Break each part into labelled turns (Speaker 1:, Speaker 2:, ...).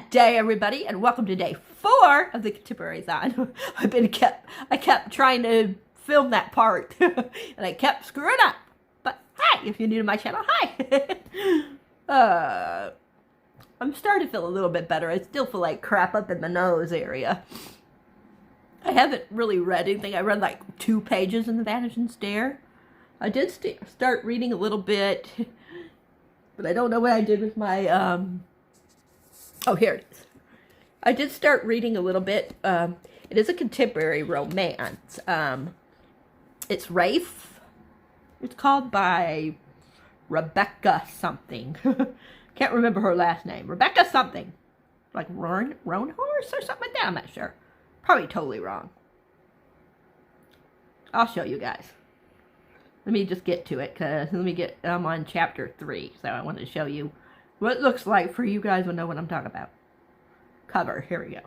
Speaker 1: day, everybody, and welcome to day 4 of the Contemporary-thon. I kept trying to film that part, and I kept screwing up. But hi, if you're new to my channel, hi. I'm starting to feel a little bit better. I still feel like crap up in the nose area. I haven't really read anything. I read like 2 pages in The Vanishing Stair. I did start reading a little bit, but I don't know what I did with my, oh, here it is. I did start reading a little bit. It is a contemporary romance. It's Rafe. It's called by Rebecca something. Can't remember her last name. Rebecca something. Like Roan Horse or something like that. I'm not sure. Probably totally wrong. I'll show you guys. Let me just get to it, because I'm on chapter 3, so I wanted to show you what it looks like for you guys to know what I'm talking about. Cover, here we go.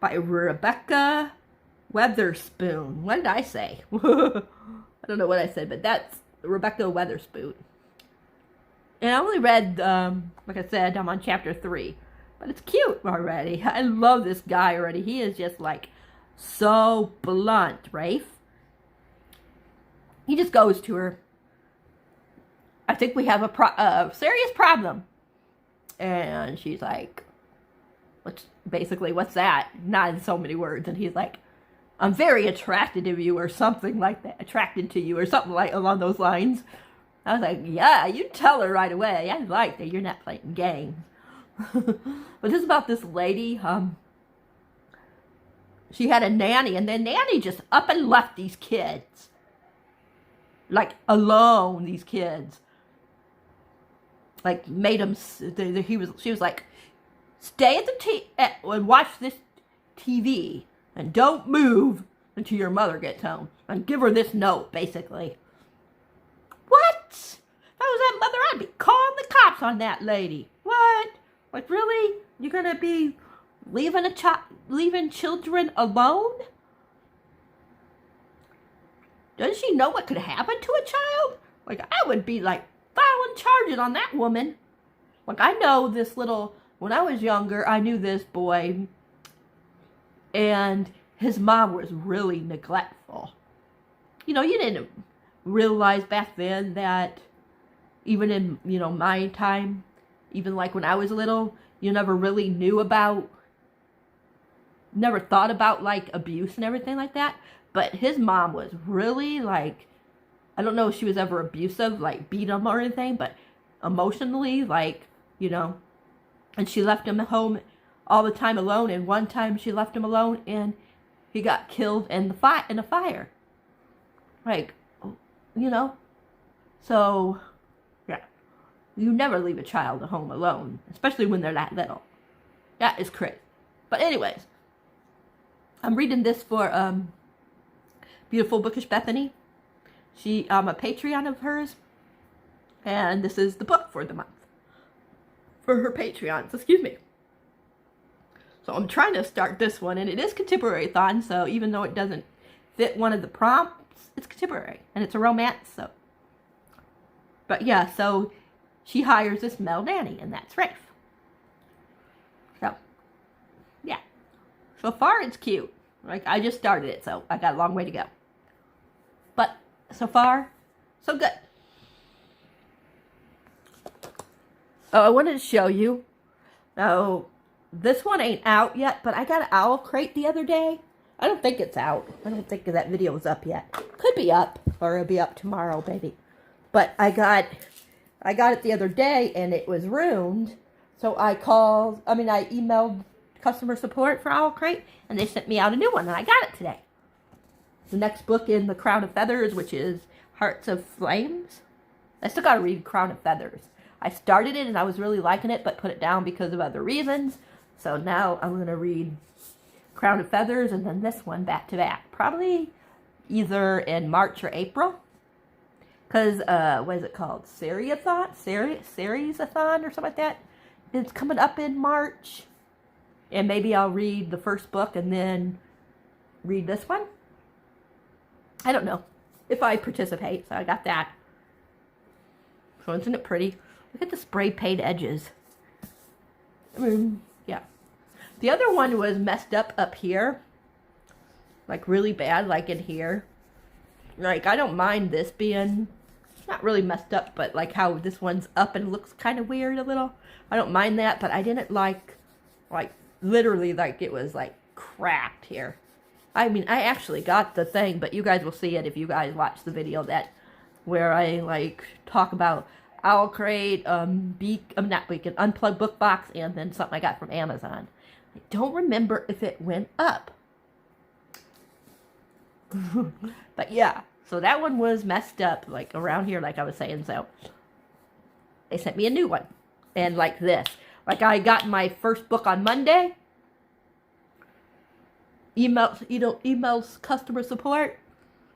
Speaker 1: By Rebecca Weatherspoon. What did I say? I don't know what I said, but that's Rebecca Weatherspoon. And I only read, like I said, I'm on chapter 3. But it's cute already. I love this guy already. He is just like so blunt, Rafe. He just goes to her. I think we have a serious problem. And she's like, what's that? Not in so many words. And he's like, I'm very attracted to you, or something like that. Attracted to you, or something like along those lines. I was like, yeah, you tell her right away. I like that you're not playing games. But this is about this lady. She had a nanny, and the nanny just up and left these kids. Like, alone, these kids. Like, made them, she was like, stay at the and watch this TV, and don't move until your mother gets home, and give her this note, basically. What? If I was that mother, I'd be calling the cops on that lady. What? Like, really? You're gonna be leaving children alone? Doesn't she know what could happen to a child? Like, I would be, like, filing charges on that woman. Like, I know this when I was younger, I knew this boy, and his mom was really neglectful. You know, you didn't realize back then that even in, my time, even like when I was little, you never really never thought about like abuse and everything like that. But his mom was really like, I don't know if she was ever abusive, like beat him or anything, but emotionally, like, and she left him at home all the time alone. And one time she left him alone and he got killed in a fire. Like, so yeah. You never leave a child at home alone, especially when they're that little. That is crazy. But anyways, I'm reading this for Beautiful Bookish Bethany. I'm a Patreon of hers, and this is the book for the month. For her Patreons, excuse me. So I'm trying to start this one, and it is Contemporary-thon, so even though it doesn't fit one of the prompts, it's contemporary, and it's a romance, so. But yeah, so she hires this male nanny, and that's Rafe. So, yeah. So far, it's cute. Like, I just started it, so I got a long way to go. But, so far, so good. Oh, I wanted to show you. Oh, this one ain't out yet, but I got an Owl Crate the other day. I don't think it's out. I don't think that video is up yet. Could be up, or it'll be up tomorrow, baby. But I got it the other day, and it was ruined. So I emailed customer support for Owl Crate, and they sent me out a new one, and I got it today. The next book in The Crown of Feathers, which is Hearts of Flames. I still got to read Crown of Feathers. I started it, and I was really liking it, but put it down because of other reasons. So now I'm going to read Crown of Feathers, and then this one back to back. Probably either in March or April. Because, what is it called? Series-a-thon or something like that. It's coming up in March. And maybe I'll read the first book and then read this one. I don't know. If I participate. So I got that. So isn't it pretty? Look at the spray paint edges. I mean, yeah. The other one was messed up here. Like really bad, like in here. Like, I don't mind this being not really messed up, but like how this one's up and looks kind of weird a little. I don't mind that, but I didn't like literally like it was like cracked here. I mean, I actually got the thing, but you guys will see it if you guys watch the video where I like talk about Owlcrate, not Beacon, Unplugged Book Box, and then something I got from Amazon. I don't remember if it went up. But yeah, so that one was messed up, like around here, like I was saying. So they sent me a new one, and like this, like I got my first book on Monday. Emails customer support.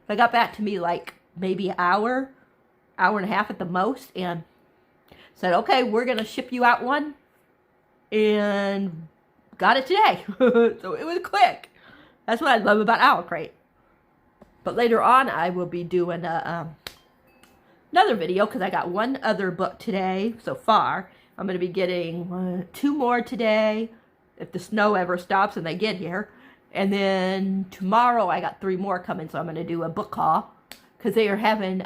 Speaker 1: They got back to me like maybe an hour and a half at the most, and said, okay, we're gonna ship you out one, and got it today. So it was quick. That's what I love about Owlcrate. But later on, I will be doing another video because I got one other book today so far. I'm going to be getting 2 more today if the snow ever stops and they get here. And then tomorrow I got 3 more coming, so I'm going to do a book haul because they are having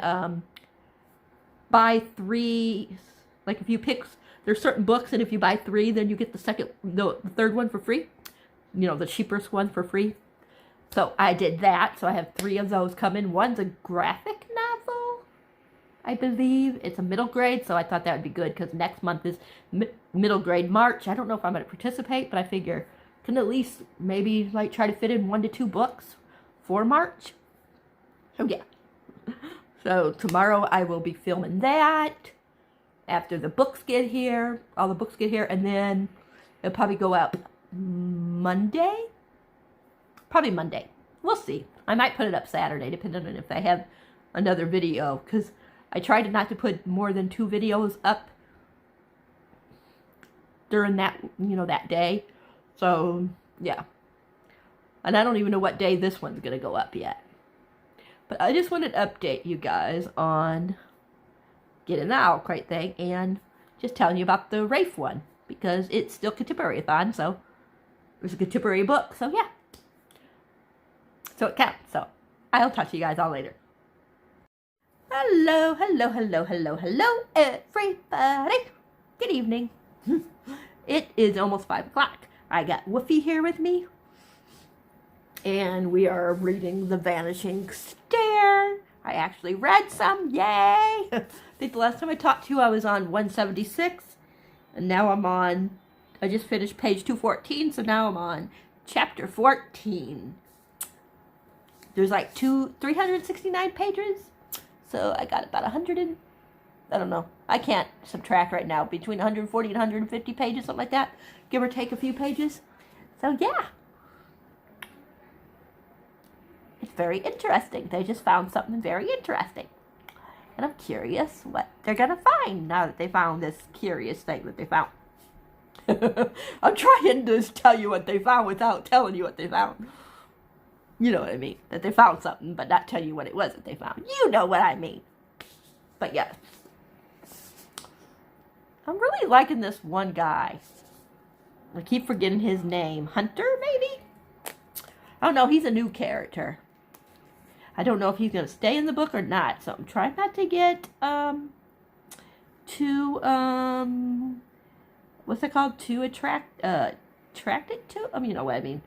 Speaker 1: buy 3. Like if you pick, there's certain books, and if you buy 3, then you get the 3rd one for free. You know, the cheapest one for free. So I did that. So I have 3 of those coming. One's a graphic novel, I believe. It's a middle grade, so I thought that would be good because next month is middle grade March. I don't know if I'm going to participate, but I figure I can at least maybe like try to fit in 1 to 2 books for March. So yeah. So tomorrow I will be filming that after the books get here. All the books get here, and then it'll probably go up Monday. Probably Monday. We'll see. I might put it up Saturday, depending on if I have another video. Because I tried not to put more than 2 videos up during that, that day. So, yeah. And I don't even know what day this one's going to go up yet. But I just wanted to update you guys on getting the Owlcrate thing and just telling you about the Rafe one. Because it's still Contemporary-a-thon, so there's a contemporary book. So, yeah. So it counts. So I'll talk to you guys all later. Hello, everybody. Good evening. It is almost 5 o'clock. I got Woofy here with me. And we are reading The Vanishing Stair. I actually read some. Yay! I think the last time I talked to you, I was on 176. And now I just finished page 214. So now I'm on chapter 14. There's like 369 pages, so I got about 100 and, I don't know, I can't subtract right now, between 140 and 150 pages, something like that, give or take a few pages. So yeah, it's very interesting. They just found something very interesting, and I'm curious what they're gonna find now that they found this curious thing that they found. I'm trying to tell you what they found without telling you what they found. You know what I mean? That they found something, but not tell you what it was that they found. You know what I mean. But yeah. I'm really liking this one guy. I keep forgetting his name. Hunter, maybe? I don't know. He's a new character. I don't know if he's going to stay in the book or not. So I'm trying not to get, what's it called? Attracted to? I mean, you know what I mean.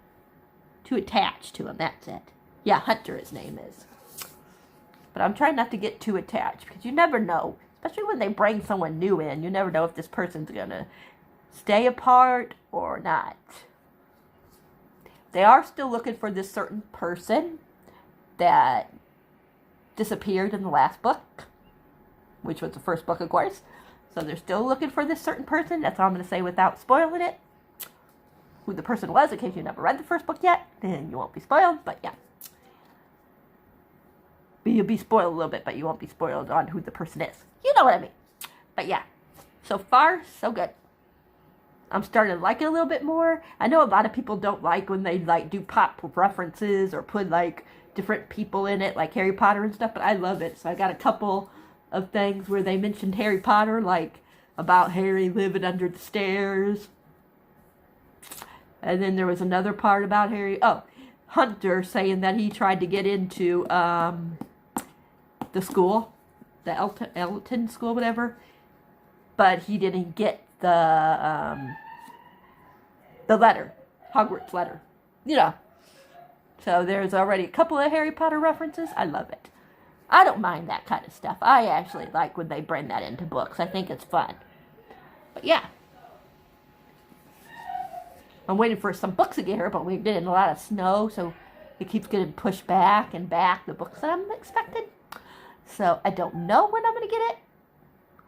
Speaker 1: To attach to him, that's it. Yeah, Hunter his name is. But I'm trying not to get too attached, because you never know. Especially when they bring someone new in, you never know if this person's going to stay apart or not. They are still looking for this certain person that disappeared in the last book, which was the first book, of course. So they're still looking for this certain person. That's all I'm going to say without spoiling it. Who the person was, in case you never read the first book yet, then you won't be spoiled, but yeah. But you'll be spoiled a little bit, but you won't be spoiled on who the person is. You know what I mean. But yeah, so far, so good. I'm starting to like it a little bit more. I know a lot of people don't like when they like do pop references or put like different people in it, like Harry Potter and stuff, but I love it. So I got a couple of things where they mentioned Harry Potter, like about Harry living under the stairs. And then there was another part about Harry. Oh, Hunter saying that he tried to get into the school, the Elton school, whatever, but he didn't get the letter, Hogwarts letter. You know. So there's already a couple of Harry Potter references. I love it. I don't mind that kind of stuff. I actually like when they bring that into books. I think it's fun. But yeah. I'm waiting for some books to get here, but we're getting a lot of snow, so it keeps getting pushed back and back, the books that I'm expecting. So I don't know when I'm going to get it.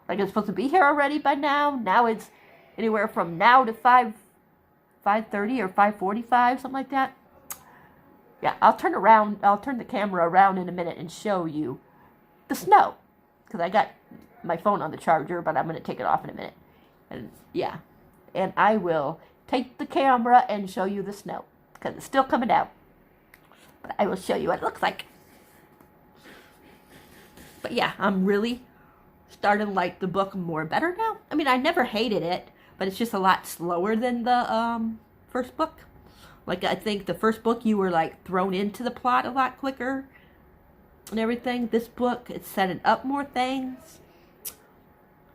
Speaker 1: Like, it's supposed to be here already by now. Now it's anywhere from now to 5:30 or 5:45, something like that. Yeah, I'll turn the camera around in a minute and show you the snow. Because I got my phone on the charger, but I'm going to take it off in a minute. And yeah, and I will take the camera and show you the snow. Because it's still coming down. But I will show you what it looks like. But yeah, I'm really starting to like the book more better now. I mean, I never hated it, but it's just a lot slower than the first book. Like, I think the first book you were like thrown into the plot a lot quicker and everything. This book, it's setting up more things.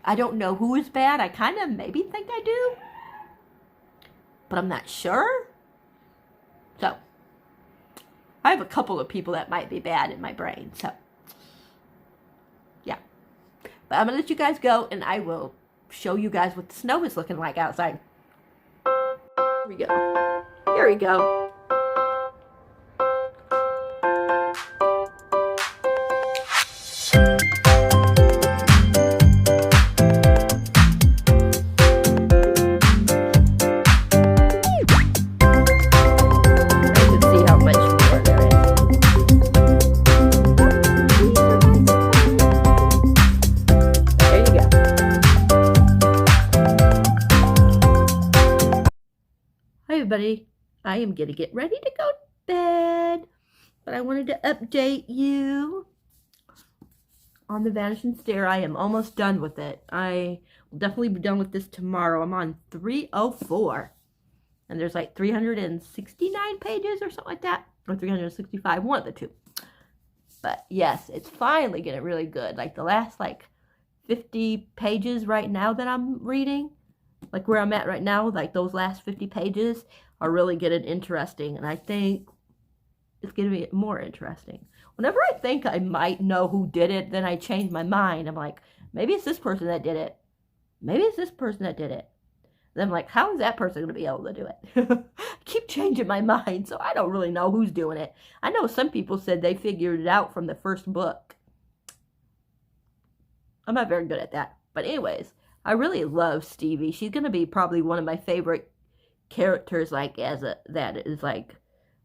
Speaker 1: I don't know who is bad. I kind of maybe think I do, but I'm not sure. So, I have a couple of people that might be bad in my brain, so yeah. But I'm going to let you guys go, and I will show you guys what the snow is looking like outside. Here we go. Here we go. Everybody, I am going to get ready to go to bed, but I wanted to update you on the Vanishing Stair. I am almost done with it. I will definitely be done with this tomorrow. I'm on 304, and there's like 369 pages or something like that, or 365, one of the two. But yes, it's finally getting really good. Like the last like 50 pages right now that I'm reading, like where I'm at right now, like those last 50 pages are really getting interesting. And I think it's going to be more interesting. Whenever I think I might know who did it, then I change my mind. I'm like, maybe it's this person that did it. Maybe it's this person that did it. Then I'm like, how is that person going to be able to do it? I keep changing my mind, so I don't really know who's doing it. I know some people said they figured it out from the first book. I'm not very good at that. But anyways, I really love Stevie. She's going to be probably one of my favorite characters, like, that is like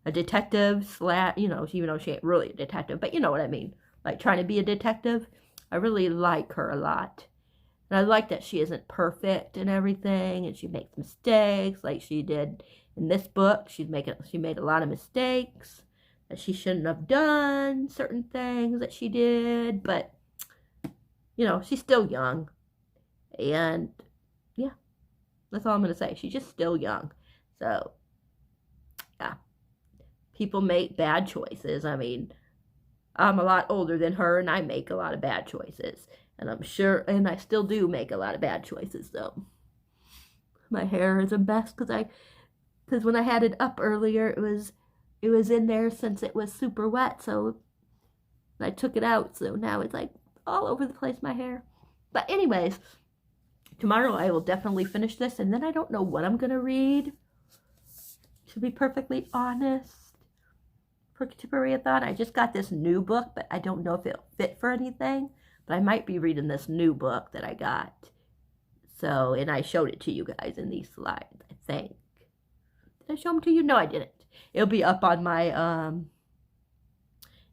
Speaker 1: a detective you know, even though she ain't really a detective, but you know what I mean. Like, trying to be a detective. I really like her a lot. And I like that she isn't perfect and everything, and she makes mistakes like she did in this book. She made a lot of mistakes that she shouldn't have done, certain things that she did, but, you know, she's still young. And, yeah, that's all I'm going to say. She's just still young. So, yeah. People make bad choices. I mean, I'm a lot older than her, and I make a lot of bad choices. And I'm sure, and I still do make a lot of bad choices, though. My hair is a mess, because when I had it up earlier, it was in there since it was super wet, so I took it out, so now it's like all over the place, my hair. But anyways, tomorrow I will definitely finish this, and then I don't know what I'm going to read, to be perfectly honest. For Kitty-Pari-a-thon, I just got this new book, but I don't know if it'll fit for anything. But I might be reading this new book that I got. So, and I showed it to you guys in these slides, I think. Did I show them to you? No, I didn't. It'll be up on my,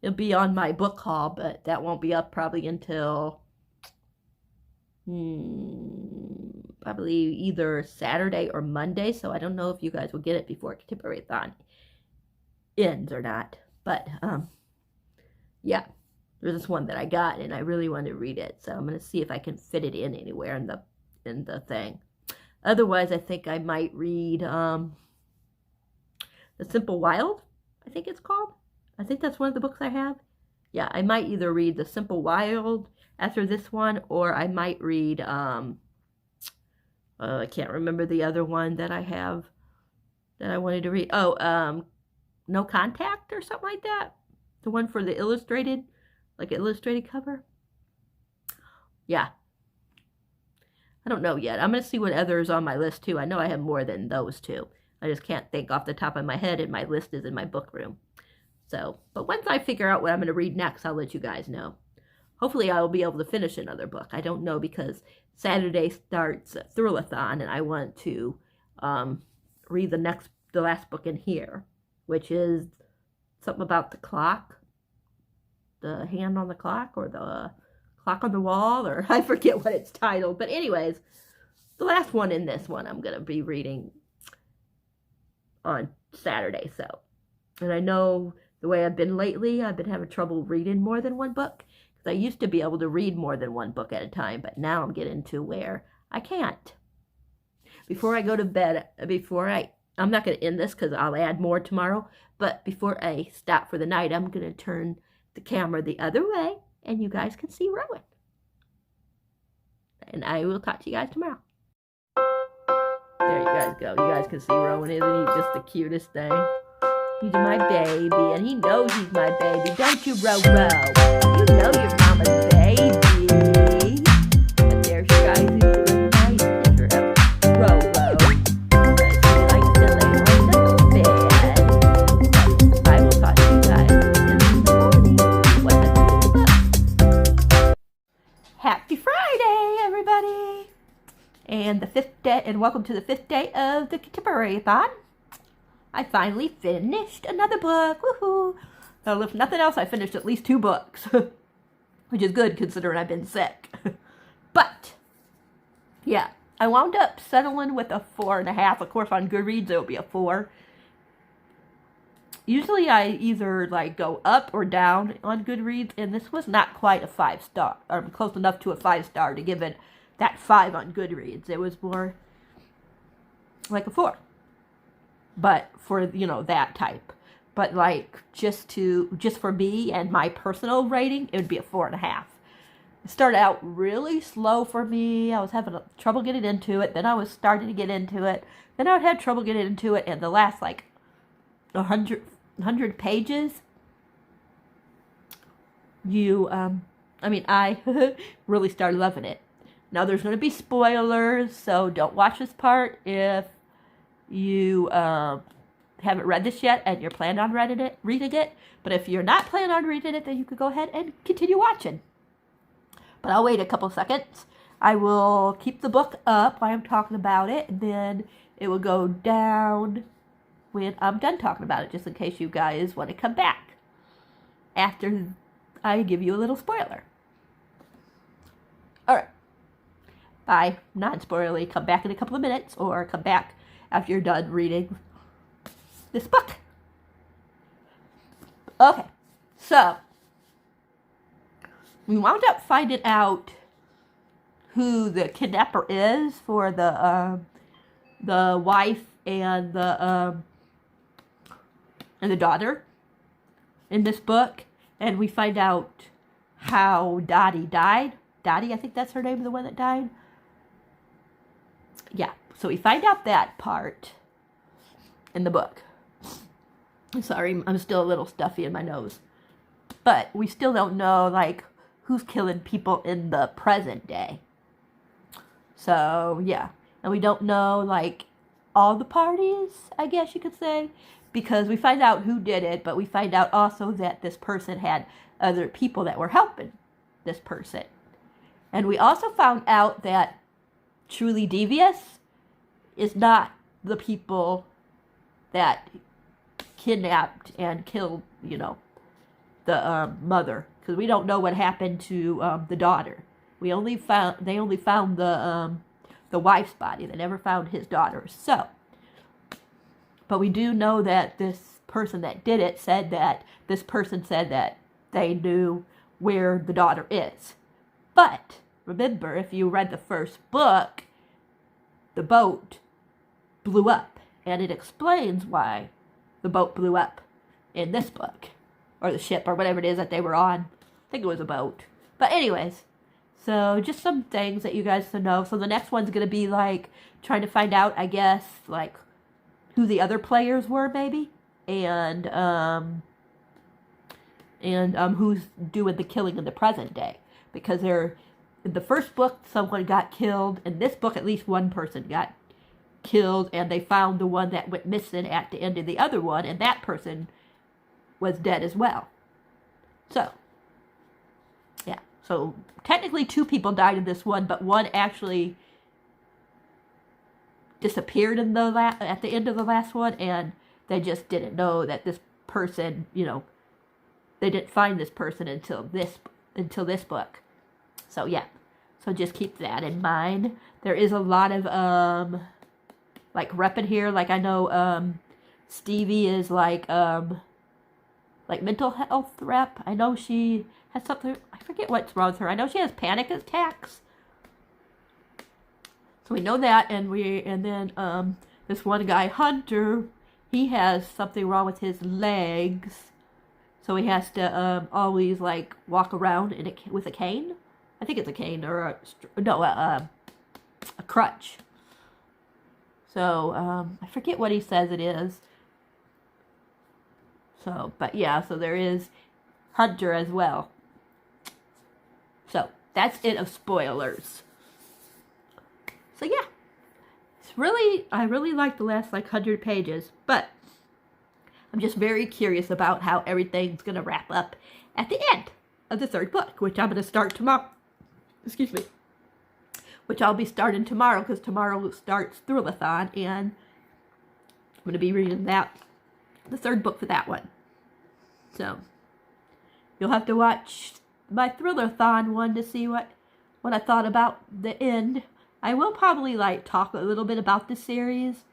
Speaker 1: it'll be on my book haul, but that won't be up probably until, probably either Saturday or Monday. So I don't know if you guys will get it before Kitty-Pari-a-thon ends or not. But, yeah. There's this one that I got, and I really want to read it, so I'm going to see if I can fit it in anywhere in the thing. Otherwise, I think I might read, The Simple Wild, I think it's called. I think that's one of the books I have. Yeah, I might either read The Simple Wild after this one, or I might read, I can't remember the other one that I have that I wanted to read. Oh, No Contact or something like that. The one for the illustrated, like illustrated cover. Yeah. I don't know yet. I'm going to see what others on my list too. I know I have more than those two. I just can't think off the top of my head, and my list is in my book room. So, but once I figure out what I'm going to read next, I'll let you guys know. Hopefully I will be able to finish another book. I don't know, because Saturday starts Thrillathon, and I want to read the last book in here, which is something about the clock, the hand on the clock, or the clock on the wall, or I forget what it's titled. But anyways, the last one in this one I'm going to be reading on Saturday. So, and I know the way I've been lately, I've been having trouble reading more than one book. Because I used to be able to read more than one book at a time, but now I'm getting to where I can't. Before I go to bed, I'm not going to end this because I'll add more tomorrow, but before I stop for the night, I'm going to turn the camera the other way, and you guys can see Rowan. And I will talk to you guys tomorrow. There you guys go. You guys can see Rowan. Isn't he just the cutest thing? He's my baby, and he knows he's my baby. Don't you, Ro-Ro? You know you're mama's baby. And there she guys is a nice picture of Ro-Ro. She likes to lay right on the bed. I will talk to you guys in the morning. Happy Friday, everybody! And the 5th day, and welcome to the 5th day of the Contemporary-a-thon. I finally finished another book. Woohoo! So if nothing else, I finished at least 2 books, which is good considering I've been sick. But yeah, I wound up settling with a 4.5. Of course, on Goodreads it would be a 4. Usually I either like go up or down on Goodreads, and this was not quite a 5-star, or close enough to a 5-star to give it that 5 on Goodreads. It was more like a 4. But for, you know, that type. But like just for me and my personal rating, it would be a 4.5. It started out really slow for me. I was having trouble getting into it. Then I was starting to get into it. Then I would have trouble getting into it. And the last like 100 pages, I really started loving it. Now there's going to be spoilers, so don't watch this part if you haven't read this yet and you're planning on reading it. But if you're not planning on reading it, then you could go ahead and continue watching. But I'll wait a couple seconds. I will keep the book up while I'm talking about it, and then it will go down when I'm done talking about it, just in case you guys want to come back after I give you a little spoiler. Alright. Bye. Non-spoilerly. Come back in a couple of minutes, or come back after you're done reading this book. Okay, so we wound up finding out who the kidnapper is for the wife and the daughter in this book, and we find out how Dottie died. Dottie, I think that's her name, the one that died. Yeah. So we find out that part in the book. Sorry, I'm still a little stuffy in my nose. But we still don't know, like, who's killing people in the present day. So, yeah. And we don't know, like, all the parties, I guess you could say. Because we find out who did it, but we find out also that this person had other people that were helping this person. And we also found out that Truly Devious is not the people that kidnapped and killed, you know, the mother, because we don't know what happened to the daughter. They only found the wife's body. They never found his daughter. So, but we do know that this person that did it said that they knew where the daughter is. But remember, if you read the first book, the boat blew up, and it explains why the boat blew up in this book. Or the ship, or whatever it is that they were on. I think it was a boat. But anyways, so just some things that you guys should know. So the next one's going to be, like, trying to find out, I guess, like, who the other players were, maybe. And who's doing the killing in the present day. Because in the first book, someone got killed. In this book, at least one person got killed. And they found the one that went missing at the end of the other one. And that person was dead as well. So, yeah. So, technically 2 people died in this one, but one actually disappeared in at the end of the last one, and they just didn't know that this person, you know, they didn't find this person until this book. So, yeah. So, just keep that in mind. There is a lot of, like, repping here. Like, I know, Stevie is, like mental health rep. I know she has something, I forget what's wrong with her. I know she has panic attacks. So we know that, and then this one guy, Hunter, he has something wrong with his legs. So he has to always, like, walk around with a cane. I think it's a cane, or a crutch. So, I forget what he says it is. So, but yeah, so there is Hunter as well. So, that's it of spoilers. So, yeah. I really like the last, like, 100 pages. But, I'm just very curious about how everything's going to wrap up at the end of the 3rd book, which I'm going to start tomorrow. Excuse me. Which I'll be starting tomorrow, because tomorrow starts Thrillathon, and I'm going to be reading the 3rd book for that one. So, you'll have to watch my Thrillathon one to see what I thought about the end. I will probably, like, talk a little bit about the series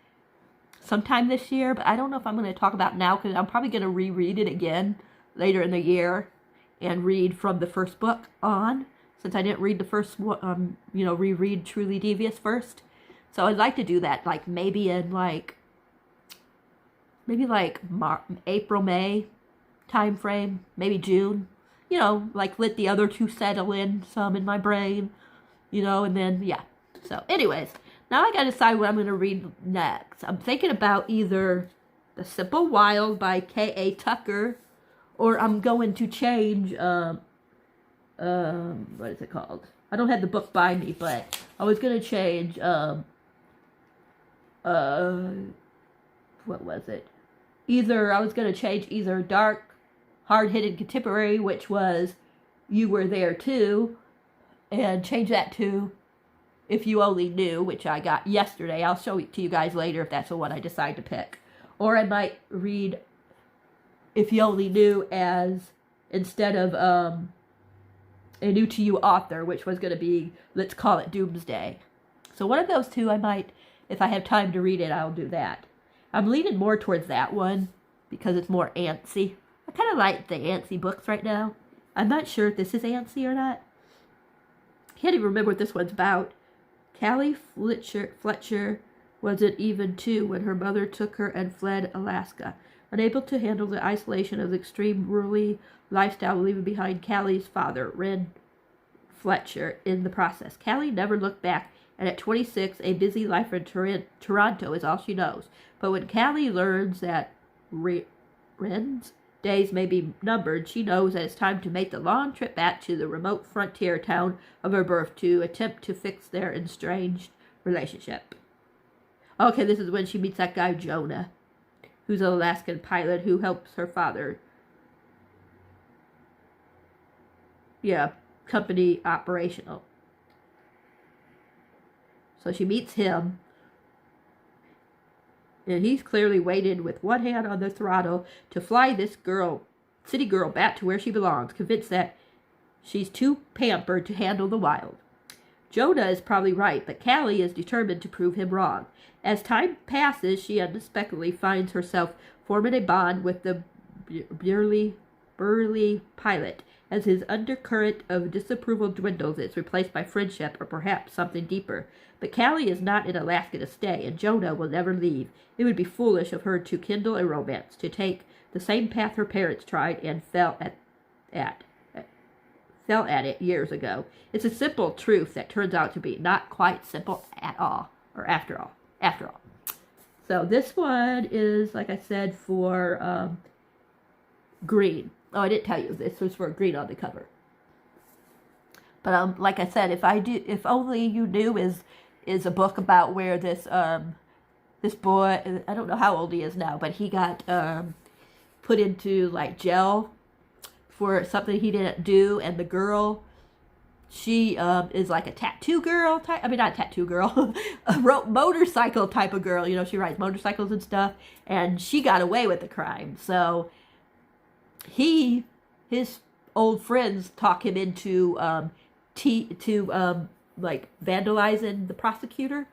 Speaker 1: sometime this year, but I don't know if I'm going to talk about it now, because I'm probably going to reread it again later in the year and read from the first book on, since I didn't read the first one, reread Truly Devious first. So I'd like to do that, like, maybe in, like, April, May time frame, maybe June, like, let the other 2 settle in some in my brain, and then, yeah. So, anyways, now I gotta decide what I'm gonna read next. I'm thinking about either The Simple Wild by K.A. Tucker, or I'm going to change, what is it called? I don't have the book by me, but I was gonna change, what was it? I was going to change either Dark, Hard-Hitting Contemporary, which was You Were There Too, and change that to If You Only Knew, which I got yesterday. I'll show it to you guys later if that's the one I decide to pick. Or I might read If You Only Knew as, instead of a new to you author, which was going to be, let's call it Doomsday. So one of those 2 I might, if I have time to read it, I'll do that. I'm leaning more towards that one because it's more antsy. I kind of like the antsy books right now. I'm not sure if this is antsy or not. I can't even remember what this one's about. Callie Fletcher wasn't even 2 when her mother took her and fled Alaska. Unable to handle the isolation of the extreme rural lifestyle, leaving behind Callie's father, Ren Fletcher, in the process. Callie never looked back, and at 26, a busy life in Toronto is all she knows. But when Callie learns that Ren's days may be numbered, she knows that it's time to make the long trip back to the remote frontier town of her birth to attempt to fix their estranged relationship. Okay, this is when she meets that guy Jonah, who's an Alaskan pilot who helps her father. Yeah, company operational. So she meets him, and he's clearly waited with one hand on the throttle to fly this city girl back to where she belongs, convinced that she's too pampered to handle the wild. Jonah is probably right, but Callie is determined to prove him wrong. As time passes, she unexpectedly finds herself forming a bond with the burly pilot, As his undercurrent of disapproval dwindles, it's replaced by friendship or perhaps something deeper. But Callie is not in Alaska to stay, and Jonah will never leave. It would be foolish of her to kindle a romance, to take the same path her parents tried and fell at it years ago. It's a simple truth that turns out to be not quite simple at all, or after all. So this one is, like I said, for green. Oh, I didn't tell you this was for green on the cover. But like I said, if only you knew is a book about where this boy, I don't know how old he is now, but he got put into like jail for something he didn't do, and the girl, she is like a tattoo girl type. I mean, not a tattoo girl, a motorcycle type of girl. You know, she rides motorcycles and stuff, and she got away with the crime. So his old friends talk him into like vandalizing the prosecutor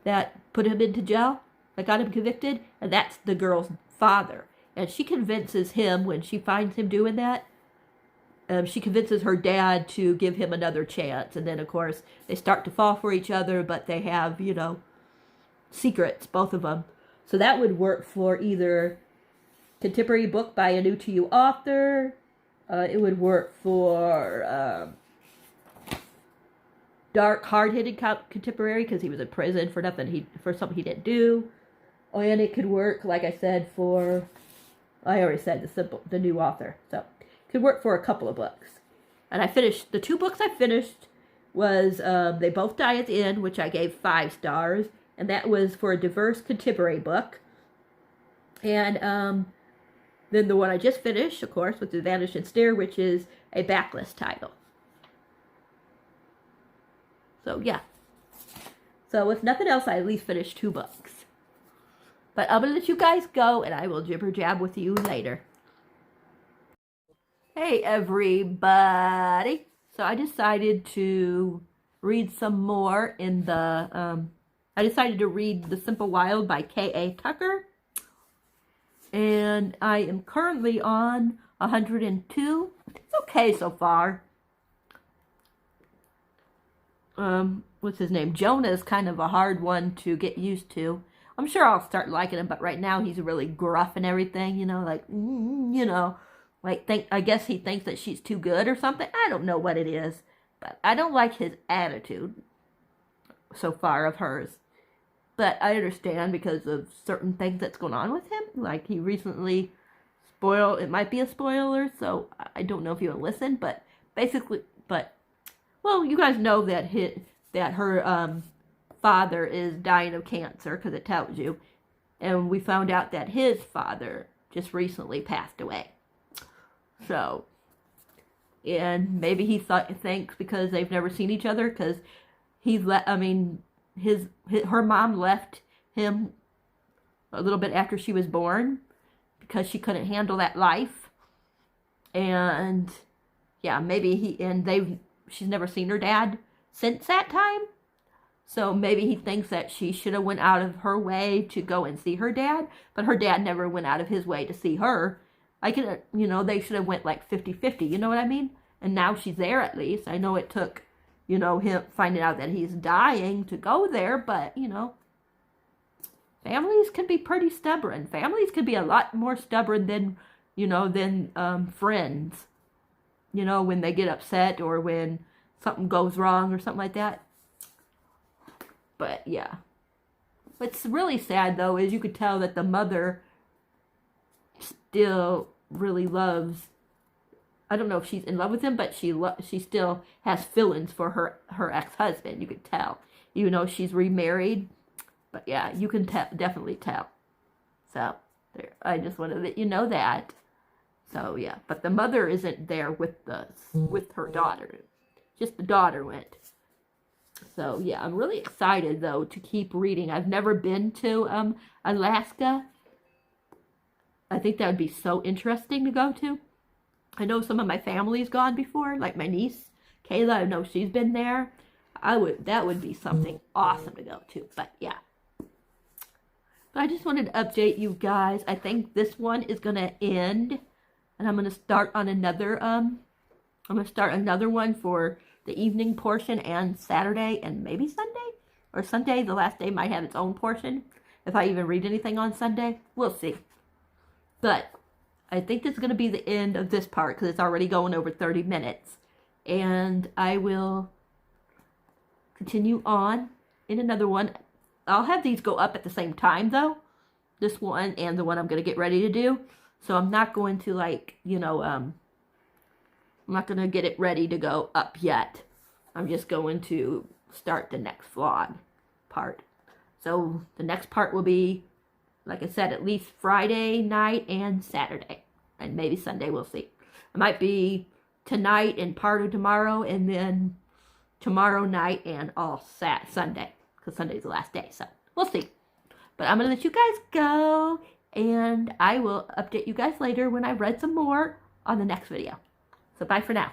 Speaker 1: that put him into jail, that got him convicted, and that's the girl's father. And she convinces him, when she finds him doing that, she convinces her dad to give him another chance. And then, of course, they start to fall for each other, but they have, you know, secrets, both of them. So that would work for either contemporary book by a new-to-you author. It would work for dark, hard-hitting contemporary, because he was in prison for something he didn't do. And it could work, like I said, for, I already said the new author. So it could work for a couple of books. And the 2 books I finished was They Both Die at the End, which I gave 5 stars, and that was for a diverse contemporary book. And then the one I just finished, of course, was The Vanish and Stare, which is a backlist title. So, yeah. So, if nothing else, I at least finished 2 books. But I'm going to let you guys go, and I will jibber jab with you later. Hey, everybody. So, I decided to read some more in the, I decided to read The Simple Wild by K.A. Tucker. And I am currently on 102. It's okay so far. What's his name? Jonah is kind of a hard one to get used to. I'm sure I'll start liking him, but right now he's really gruff and everything, you know, like, you know, like, I guess he thinks that she's too good or something. I don't know what it is, but I don't like his attitude so far of hers. But I understand because of certain things that's going on with him. Like, he recently it might be a spoiler, so I don't know if you will listen, but basically, well, you guys know that her father is dying of cancer, because it tells you. And we found out that his father just recently passed away. So, and maybe he thinks because they've never seen each other, because her mom left him a little bit after she was born because she couldn't handle that life. And yeah, maybe she's never seen her dad since that time. So maybe he thinks that she should have went out of her way to go and see her dad, but her dad never went out of his way to see her. They should have went like 50-50, you know what I mean? And now she's there at least. I know it took, him finding out that he's dying to go there, but, families can be pretty stubborn. Families can be a lot more stubborn than friends, when they get upset or when something goes wrong or something like that. But, yeah. What's really sad, though, is you could tell that the mother still really loves, I don't know if she's in love with him, but she still has feelings for her ex-husband. You could tell. Even though she's remarried. But, yeah, you can definitely tell. So, I just wanted to let you know that. So, yeah. But the mother isn't there with her daughter. Just the daughter went. So, yeah, I'm really excited, though, to keep reading. I've never been to Alaska. I think that would be so interesting to go to. I know some of my family's gone before, like my niece, Kayla. I know she's been there. That would be something awesome to go to, but yeah. But I just wanted to update you guys. I think this one is going to end, and I'm going to start on another I'm going to start another one for the evening portion and Saturday and maybe Sunday. Or Sunday, the last day, might have its own portion. If I even read anything on Sunday, we'll see. But I think this is going to be the end of this part because it's already going over 30 minutes. And I will continue on in another one. I'll have these go up at the same time though. This one and the one I'm going to get ready to do. So I'm not going to like, I'm not going to get it ready to go up yet. I'm just going to start the next vlog part. So the next part will be, like I said, at least Friday night and Saturday. And maybe Sunday, we'll see. It might be tonight and part of tomorrow, and then tomorrow night and all Sunday. Because Sunday's the last day, so we'll see. But I'm going to let you guys go, and I will update you guys later when I've read some more on the next video. So bye for now.